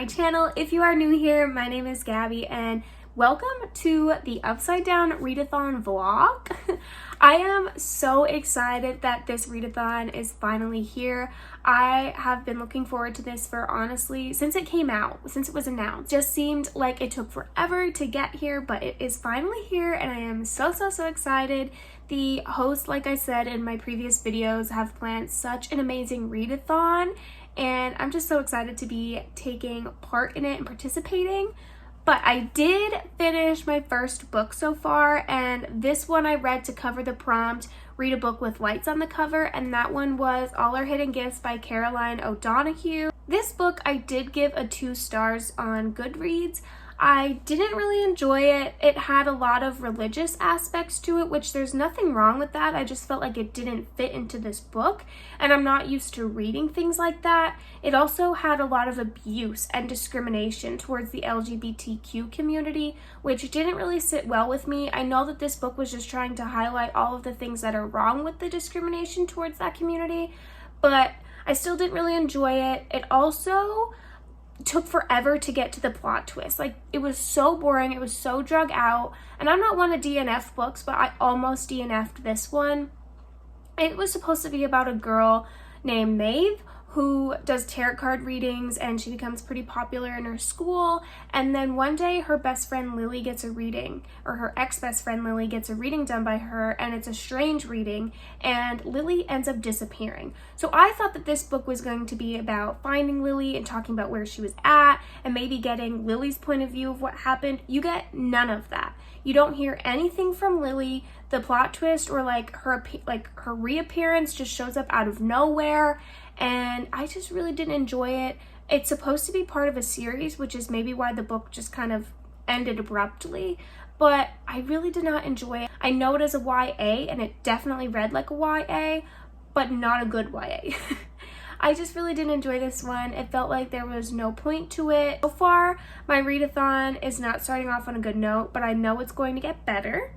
my channel. If you are new here, my name is Gabby and welcome to the Upside Down Readathon vlog. I am so excited that this readathon is finally here. I have been looking forward to this for honestly since it came out, since it was announced. It just seemed like it took forever to get here, but it is finally here and I am so excited. The hosts, like I said in my previous videos, have planned such an amazing readathon and I'm just so excited to be taking part in it and participating. But I did finish my first book so far, and this one I read to cover the prompt, read a book with lights on the cover, and that one was All Our Hidden Gifts by Caroline O'Donoghue. This book I did give a 2 stars on Goodreads. I didn't really enjoy it. It had a lot of religious aspects to it, which there's nothing wrong with that. I just felt like it didn't fit into this book, and I'm not used to reading things like that. It also had a lot of abuse and discrimination towards the LGBTQ community, which didn't really sit well with me. I know that this book was just trying to highlight all of the things that are wrong with the discrimination towards that community, but I still didn't really enjoy it. It also took forever to get to the plot twist. Like, it was so boring, it was so drug out, and I'm not one to DNF books, but I almost DNF'd this one. It was supposed to be about a girl named Maeve who does tarot card readings, and she becomes pretty popular in her school, and then one day her best friend Lily gets a reading, or her ex-best friend Lily gets a reading done by her, and it's a strange reading, and Lily ends up disappearing. So I thought that this book was going to be about finding Lily and talking about where she was at, and maybe getting Lily's point of view of what happened. You get none of that. You don't hear anything from Lily. The plot twist or her reappearance just shows up out of nowhere, and I just really didn't enjoy it. It's supposed to be part of a series, which is maybe why the book just kind of ended abruptly, but I really did not enjoy it. I know it is a YA, and it definitely read like a YA, but not a good YA. I just really didn't enjoy this one. It felt like there was no point to it. So far, my readathon is not starting off on a good note, but I know it's going to get better.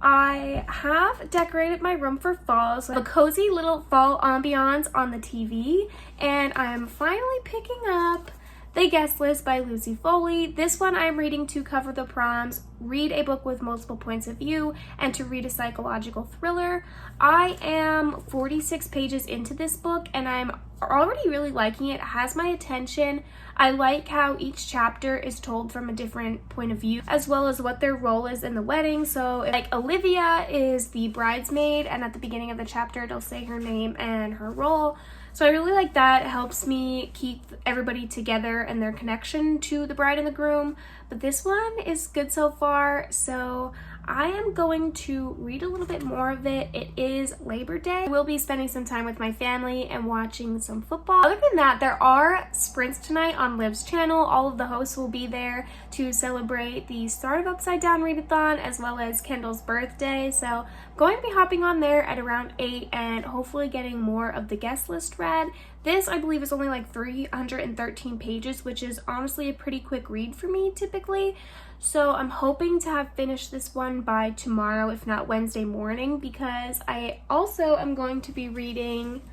I have decorated my room for fall, so I have a cozy little fall ambiance on the TV, and I'm finally picking up The Guest List by Lucy Foley. This one I'm reading to cover the prompts, read a book with multiple points of view, and to read a psychological thriller. I am 46 pages into this book, and I'm already really liking it. It has my attention. I like how each chapter is told from a different point of view, as well as what their role is in the wedding. So like Olivia is the bridesmaid, and at the beginning of the chapter it'll say her name and her role. So I really like that. It helps me keep everybody together and their connection to the bride and the groom. But this one is good so far, so I am going to read a little bit more of it. It is Labor Day. I will be spending some time with my family and watching some football. Other than that, there are sprints tonight on Liv's channel. All of the hosts will be there to celebrate the start of Upside Down Readathon as well as Kendall's birthday. So I'm going to be hopping on there at around 8 and hopefully getting more of the guest list read. This, I believe, is only like 313 pages, which is honestly a pretty quick read for me typically. So I'm hoping to have finished this one by tomorrow, if not Wednesday morning, because I also am going to be reading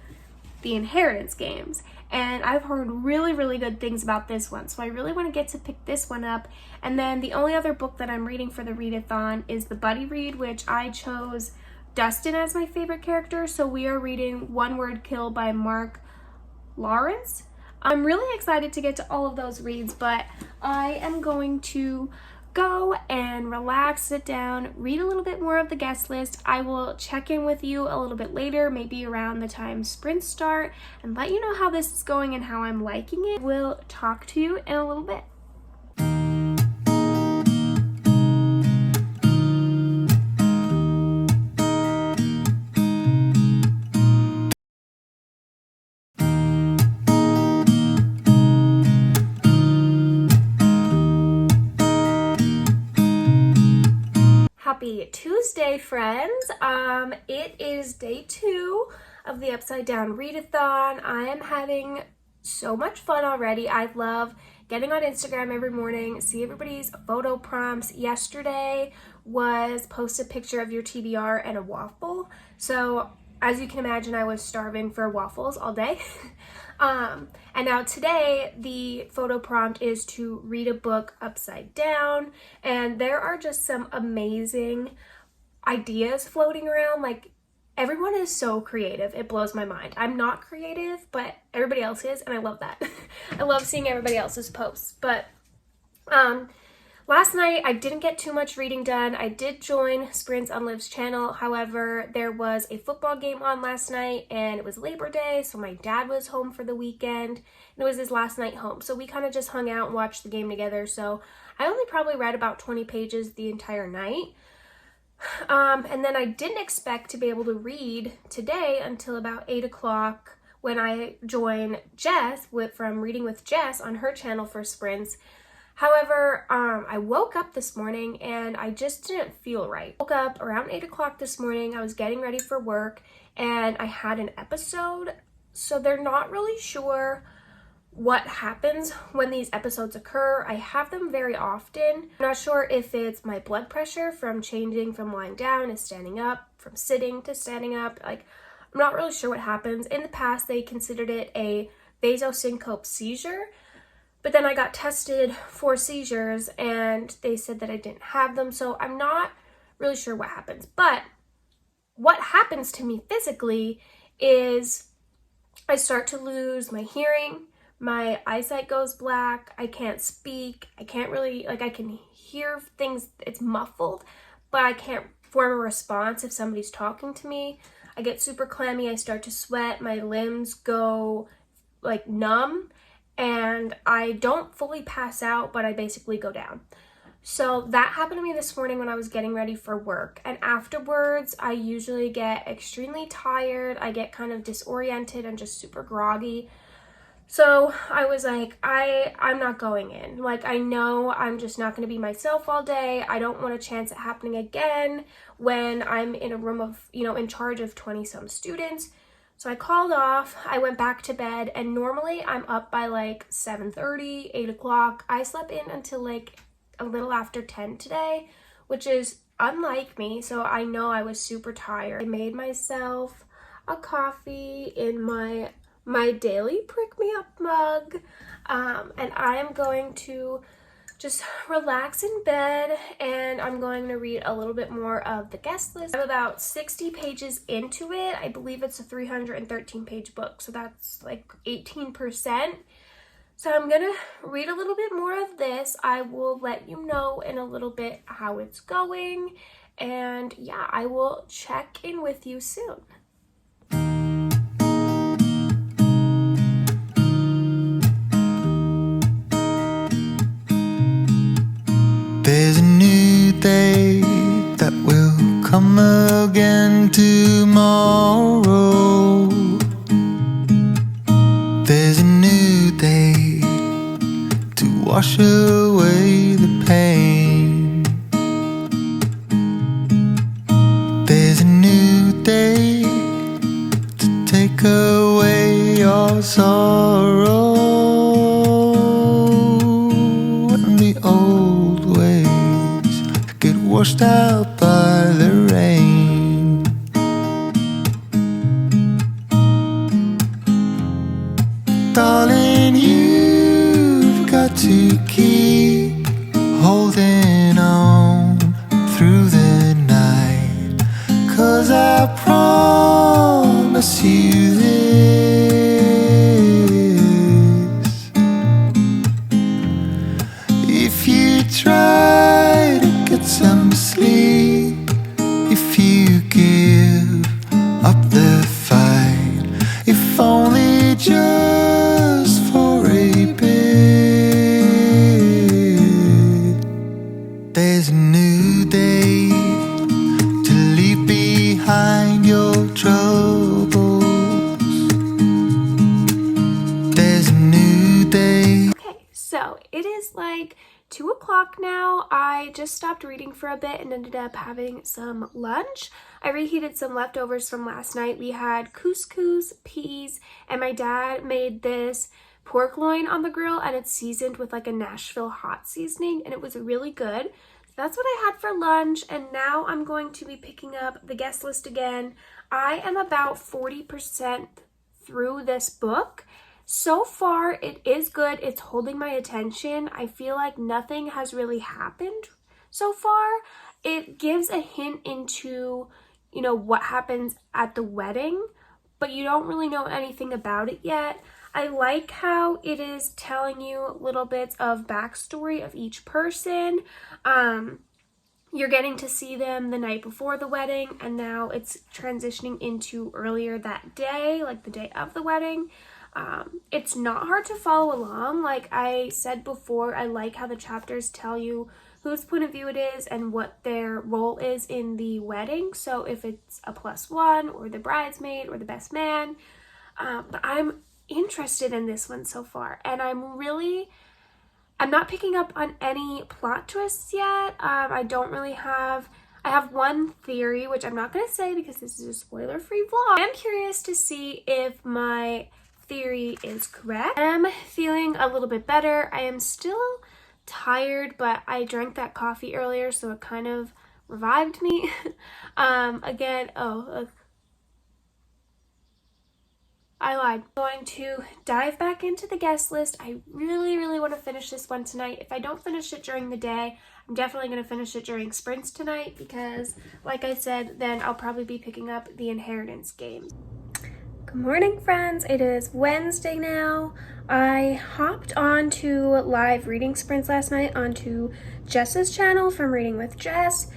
The Inheritance Games, and I've heard really good things about this one, so I really want to get to pick this one up. And then the only other book that I'm reading for the readathon is the buddy read, which I chose Dustin as my favorite character, so we are reading One Word Kill by Mark Lawrence. I'm really excited to get to all of those reads, but I am going to go and relax, sit down, read a little bit more of the guest list. I will check in with you a little bit later, maybe around the time sprints start, and let you know how this is going and how I'm liking it. We'll talk to you in a little bit. Happy Tuesday, friends. It is day 2 of the Upside Down Readathon. I am having so much fun already. I love getting on Instagram every morning, see everybody's photo prompts. Yesterday was post a picture of your TBR and a waffle. So as you can imagine, I was starving for waffles all day. And now today, the photo prompt is to read a book upside down, and there are just some amazing ideas floating around. Like, everyone is so creative. It blows my mind. I'm not creative, but everybody else is, and I love that. I love seeing everybody else's posts. But last night, I didn't get too much reading done. I did join Sprints on Liv's channel. However, there was a football game on last night, and it was Labor Day, so my dad was home for the weekend, and it was his last night home. So we kind of just hung out and watched the game together. So I only probably read about 20 pages the entire night. And then I didn't expect to be able to read today until about 8 o'clock when I joined Jess from Reading with Jess on her channel for Sprints. However, I woke up this morning and I just didn't feel right. I woke up around 8 o'clock this morning. I was getting ready for work and I had an episode. So they're not really sure what happens when these episodes occur. I have them very often. I'm not sure if it's my blood pressure from changing from lying down to standing up, from sitting to standing up. Like, I'm not really sure what happens. In the past, they considered it a vasosyncope seizure, but then I got tested for seizures and they said that I didn't have them. So I'm not really sure what happens. But what happens to me physically is I start to lose my hearing. My eyesight goes black, I can't speak, I can't really, like, I can hear things, it's muffled, but I can't form a response if somebody's talking to me. I get super clammy, I start to sweat, my limbs go, like, numb, and I don't fully pass out, but I basically go down. So that happened to me this morning when I was getting ready for work, and afterwards, I usually get extremely tired, I get kind of disoriented and just super groggy. So I was like, I'm not going in. Like, I know I'm just not going to be myself all day. I don't want a chance at happening again when I'm in a room of, in charge of 20-some students. So I called off. I went back to bed, and normally I'm up by like 7:30, 8 o'clock. I slept in until like a little after 10 today, which is unlike me. So I know I was super tired. I made myself a coffee in my daily Prick Me Up mug, and I am going to just relax in bed, and I'm going to read a little bit more of the guest list. I'm about 60 pages into it. I believe it's a 313 page book, so that's like 18%. So I'm gonna read a little bit more of this. I will let you know in a little bit how it's going, and yeah, I will check in with you soon. There's a new day that will come again tomorrow. There's a new day to wash away the pain. There's a new day to take away your sorrow. And the old ways get washed out by the rain. Darling, you've got to keep holding on through the night, 'cause I promise you this: if you try to get some sleep, if you give up the fight, if only just for a bit, there's a new day to leave behind your troubles. There's a new day. Okay, so it is like 2 o'clock now. I just stopped reading for a bit and ended up having some lunch. I reheated some leftovers from last night. We had couscous, peas, and my dad made this pork loin on the grill, and it's seasoned with like a Nashville hot seasoning, and it was really good. that's what I had for lunch, and now I'm going to be picking up the guest list again. I am about 40% through this book. So far, it is good. It's holding my attention. I feel like nothing has really happened so far. It gives a hint into, you know, what happens at the wedding, but you don't really know anything about it yet. I like how it is telling you little bits of backstory of each person. You're getting to see them the night before the wedding, and now it's transitioning into earlier that day, like the day of the wedding. It's not hard to follow along. Like I said before, I like how the chapters tell you whose point of view it is and what their role is in the wedding. So if it's a +1 or the bridesmaid or the best man. But I'm interested in this one so far, and I'm not picking up on any plot twists yet. I have one theory, which I'm not going to say because this is a spoiler-free vlog. I'm curious to see if my theory is correct. I'm feeling a little bit better. I am still tired, but I drank that coffee earlier, so it kind of revived me. I lied. I'm going to dive back into the guest list. I really want to finish this one tonight. If I don't finish it during the day, I'm definitely going to finish it during sprints tonight because, like I said, then I'll probably be picking up the inheritance game. Good morning, friends. It is Wednesday now. I hopped onto live reading sprints last night onto Jess's channel from Reading with Jess.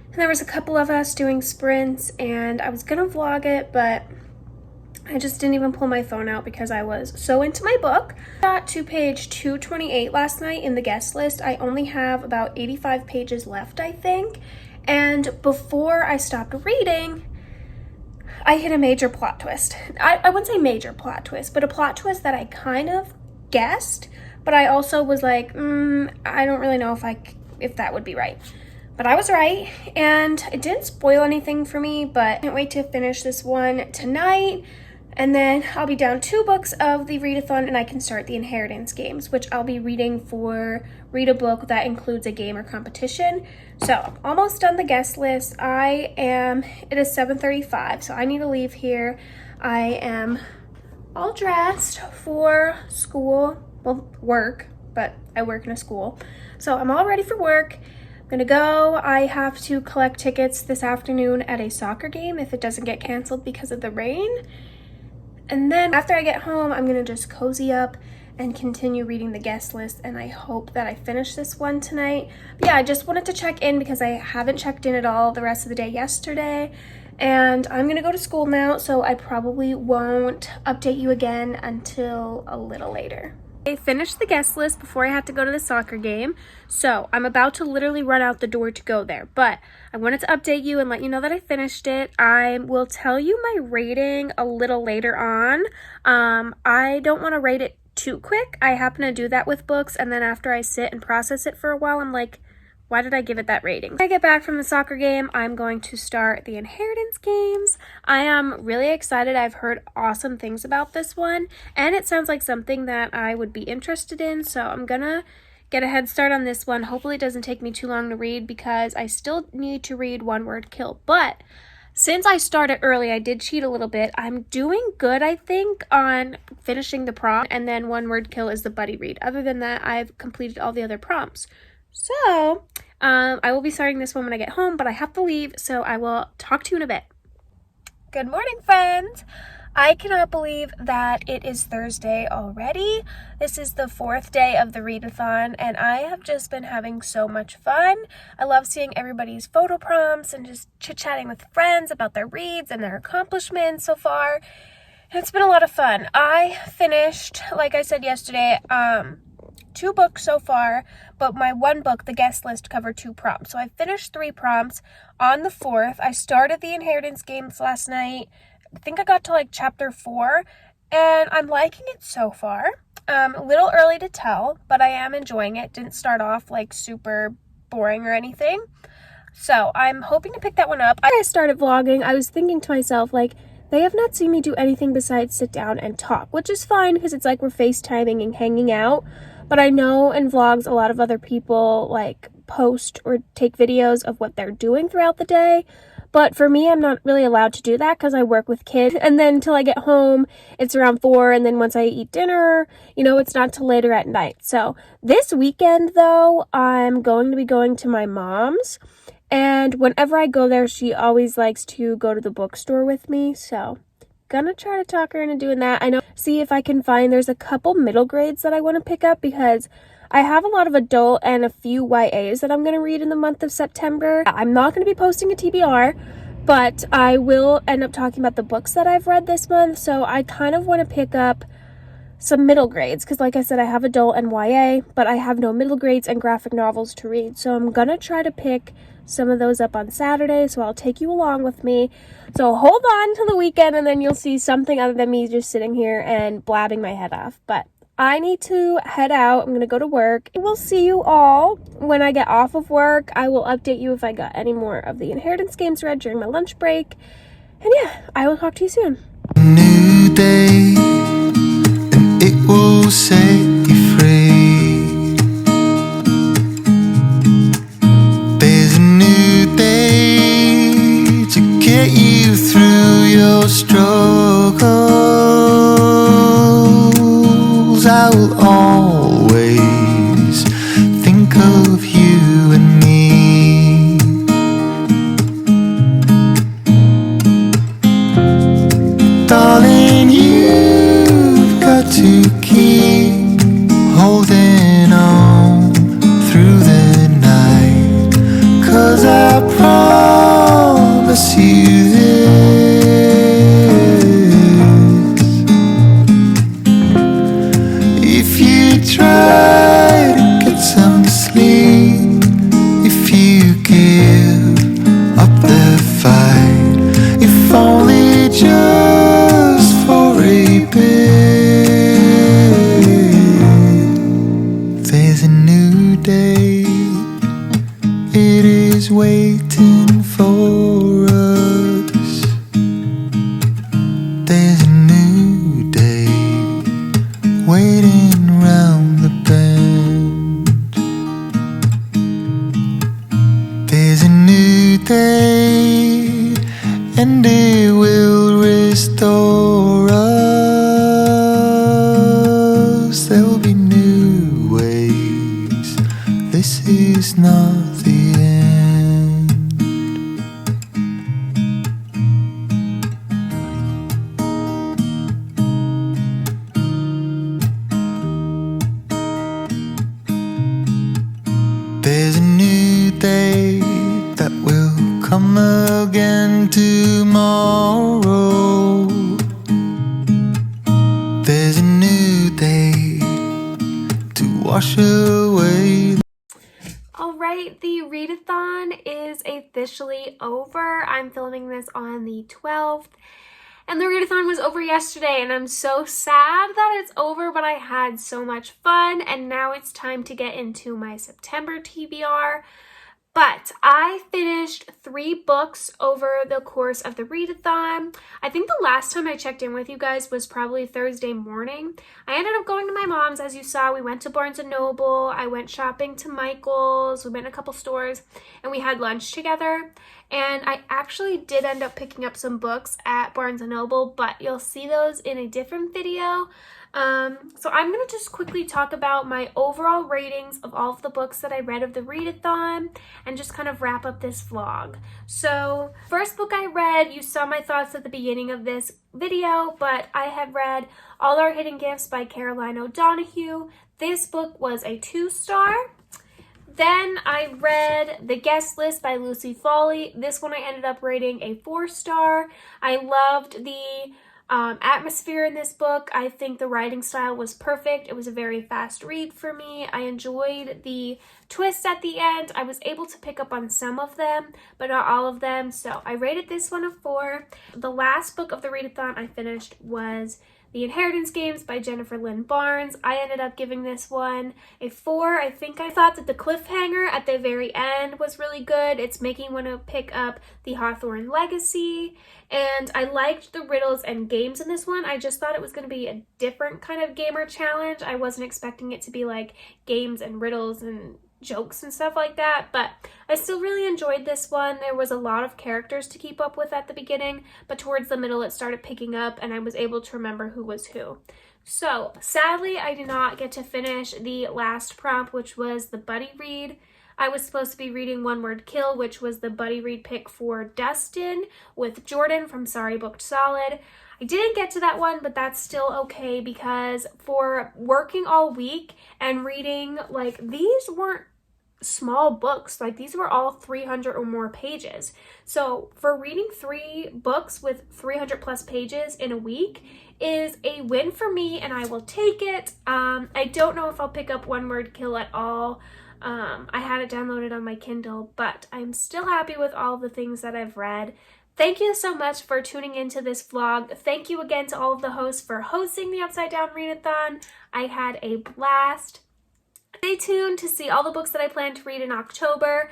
And there was a couple of us doing sprints, and I was going to vlog it, but I just didn't even pull my phone out because I was so into my book. I got to page 228 last night in the guest list. I only have about 85 pages left, I think. And before I stopped reading, I hit a major plot twist. I wouldn't say major plot twist, but a plot twist that I kind of guessed, but I also was like, I don't really know if that would be right. But I was right, and it didn't spoil anything for me, but I can't wait to finish this one tonight. And then I'll be down 2 books of the readathon, and I can start the inheritance games, which I'll be reading for Read a Book that includes a game or competition. So I'm almost done the guest list. It is 7:35, so I need to leave here. I am all dressed for school, well, work, but I work in a school. So I'm all ready for work. I'm gonna go. I have to collect tickets this afternoon at a soccer game if it doesn't get canceled because of the rain. And then after I get home, I'm going to just cozy up and continue reading the guest list, and I hope that I finish this one tonight. But yeah, I just wanted to check in because I haven't checked in at all the rest of the day yesterday, and I'm going to go to school now, so I probably won't update you again until a little later. I finished the guest list before I had to go to the soccer game, so I'm about to literally run out the door to go there, but I wanted to update you and let you know that I finished it. I will tell you my rating a little later on. I don't want to rate it too quick. I happen to do that with books, and then after I sit and process it for a while, I'm like, why did I give it that rating? When I get back from the soccer game, I'm going to start the inheritance games. I am really excited. I've heard awesome things about this one, and it sounds like something that I would be interested in, so I'm gonna get a head start on this one. Hopefully it doesn't take me too long to read because I still need to read One Word Kill, but since I started early, I did cheat a little bit. I'm doing good, I think, on finishing the prompt, and then One Word Kill is the buddy read. Other than that, I've completed all the other prompts. So, I will be starting this one when I get home, but I have to leave, so I will talk to you in a bit. Good morning, friends! I cannot believe that it is Thursday already. This is the 4th day of the readathon, and I have just been having so much fun. I love seeing everybody's photo prompts and just chit-chatting with friends about their reads and their accomplishments so far. And it's been a lot of fun. I finished, like I said yesterday, 2 books so far, but my one book, the guest list, covered 2 prompts. So I finished 3 prompts on the 4th. I started the inheritance games last night. I think I got to like chapter 4, and I'm liking it so far. A little early to tell, but I am enjoying it. Didn't start off like super boring or anything. So I'm hoping to pick that one up. I started vlogging. I was thinking to myself, like, they have not seen me do anything besides sit down and talk, which is fine because it's like we're FaceTiming and hanging out. But I know in vlogs a lot of other people like post or take videos of what they're doing throughout the day. But for me, I'm not really allowed to do that because I work with kids. And then till I get home, it's around 4. And then once I eat dinner, it's not till later at night. So this weekend, though, I'm going to be going to my mom's. And whenever I go there, she always likes to go to the bookstore with me. So gonna try to talk her into doing that. I know, see if I can find, there's a couple middle grades that I want to pick up because I have a lot of adult and a few YAs that I'm going to read in the month of September. I'm not going to be posting a TBR, but I will end up talking about the books that I've read this month. So I kind of want to pick up some middle grades because, like I said, I have adult and YA, but I have no middle grades and graphic novels to read. So I'm going to try to pick some of those up on Saturday, so I'll take you along with me. So hold on to the weekend and then you'll see something other than me just sitting here and blabbing my head off. But I need to head out. I'm going to go to work. We'll see you all when I get off of work. I will update you if I got any more of the inheritance games read during my lunch break. And yeah, I will talk to you soon. New day, and it will set you free. There's a new day to get you through your struggles. I will always think of you and me. Darling, you've got to keep holding on through the night, 'cause I promise you this. If you try to get some sleep, if you give up the fight, if only just for a bit, there's a new day, it is waiting for us. There's a new day waiting round the bend. There's a new day, and it will restore us. There will be new ways. This is not the end. There's a new day that will come again tomorrow. There's a new day to wash away. Alright, the readathon is officially over. I'm filming this on the 12th. And the readathon was over yesterday, and I'm so sad that it's over, but I had so much fun, and now it's time to get into my September TBR. But I finished 3 books over the course of the readathon. I think the last time I checked in with you guys was probably Thursday morning. I ended up going to my mom's, as you saw. We went to Barnes & Noble. I went shopping to Michael's. We went in a couple stores, and we had lunch together. And I actually did end up picking up some books at Barnes & Noble, but you'll see those in a different video. So I'm going to just quickly talk about my overall ratings of all of the books that I read of the readathon and just kind of wrap up this vlog. So first book I read, you saw my thoughts at the beginning of this video, but I have read All Our Hidden Gifts by Caroline O'Donoghue. This book was a 2-star. Then I read The Guest List by Lucy Foley. This one I ended up rating a 4-star. I loved the atmosphere in this book. I think the writing style was perfect. It was a very fast read for me. I enjoyed the twists at the end. I was able to pick up on some of them, but not all of them. So I rated this one a 4. The last book of the readathon I finished was The Inheritance Games by Jennifer Lynn Barnes. I ended up giving this one a 4. I thought that the cliffhanger at the very end was really good. It's making me want to pick up The Hawthorne Legacy. And I liked the riddles and games in this one. I just thought it was going to be a different kind of gamer challenge. I wasn't expecting it to be like games and riddles and jokes and stuff like that, but I still really enjoyed this one. There was a lot of characters to keep up with at the beginning, but towards the middle it started picking up and I was able to remember who was who. So sadly, I did not get to finish the last prompt, which was the buddy read. I was supposed to be reading One Word Kill, which was the buddy read pick for Dustin with Jordan from Sorry Booked Solid. I didn't get to that one, but that's still okay because for working all week and reading, like, these weren't small books. Like, these were all 300 or more pages. So for reading 3 books with 300 plus pages in a week is a win for me, and I will take it. I don't know if I'll pick up One Word Kill at all. I had it downloaded on my Kindle, but I'm still happy with all the things that I've read. Thank you so much for tuning into this vlog. Thank you again to all of the hosts for hosting the Upside Down Readathon. I had a blast. Stay tuned to see all the books that I plan to read in October.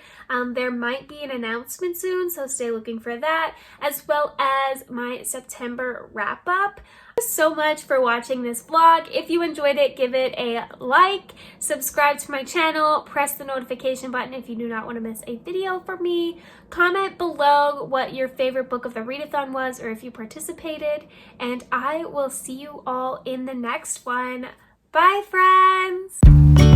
There might be an announcement soon, so stay looking for that, as well as my September wrap-up. Thank you so much for watching this vlog. If you enjoyed it, give it a like, subscribe to my channel, press the notification button if you do not want to miss a video from me. Comment below what your favorite book of the readathon was or if you participated, and I will see you all in the next one. Bye, friends!